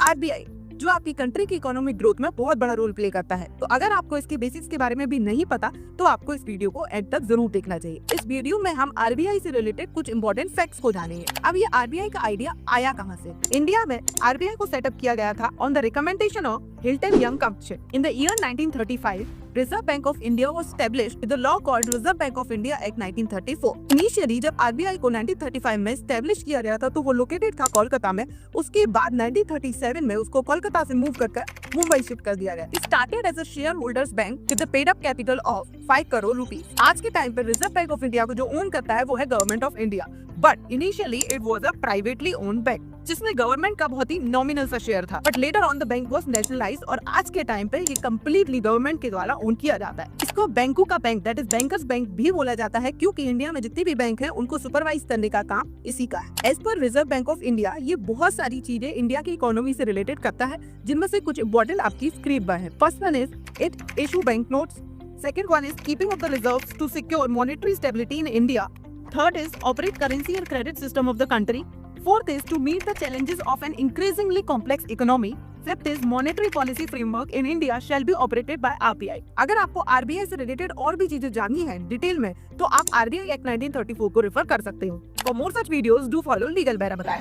RBI, जो आपकी country की इकोनॉमिक ग्रोथ में बहुत बड़ा रोल प्ले करता है। तो अगर आपको इसके बेसिक्स के बारे में भी नहीं पता तो आपको इस वीडियो को एंड तक जरूर देखना चाहिए। इस वीडियो में हम आरबीआई से रिलेटेड कुछ इंपॉर्टेंट फैक्ट्स को जानेंगे। अब ये आरबीआई का आइडिया आया कहाँ से? इंडिया में आरबीआई को सेटअप किया गया था on the recommendation of Hilton young commission in the year 1935। Reserve Bank of India was established with the law called Reserve Bank of India Act 1934। Initially जब आरबीआई को 1935 में स्टैब्लिश किया गया था तो वो लोकेटेड था कोलकाता में। उसके बाद 1937 में उसको कोलकाता से मूव कर मुंबई शिफ्ट कर दिया गया। Started as a share holders bank with the paid up capital of 5 crore rupees. आज के टाइम पर रिजर्व बैंक ऑफ इंडिया को जो ओन करता है वो है government of India, but initially it was a privately owned bank जिसमें गवर्नमेंट का बहुत ही नॉमिनल सा शेयर था। But later on the bank was nationalised और आज के टाइम पे ये कंप्लीटली गवर्नमेंट के द्वारा ओन किया जाता है। इसको बैंकों का bank that is bankers bank भी बोला जाता है क्योंकि इंडिया में जितने भी बैंक है उनको सुपरवाइज करने का काम इसी का है। As per reserve bank of India ये बहुत सारी चीजें इंडिया की इकोनॉमी से रिलेटेड करता है जिनमें से कुछ इंपॉर्टेंट आपकी स्क्रीन पर है। First one is it issue bank notes. Second one is keeping of the reserves to secure monetary stability in India. Third is operate currency and credit system of the country. Fourth is to meet the challenges of an increasingly complex economy. Fifth is monetary policy framework in India shall be operated by RBI. अगर आपको RBI से related और भी चीजें जाननी है detail में तो आप RBI Act 1934 को रेफर कर सकते हो। For more such videos, do follow Legal Bear बताएं।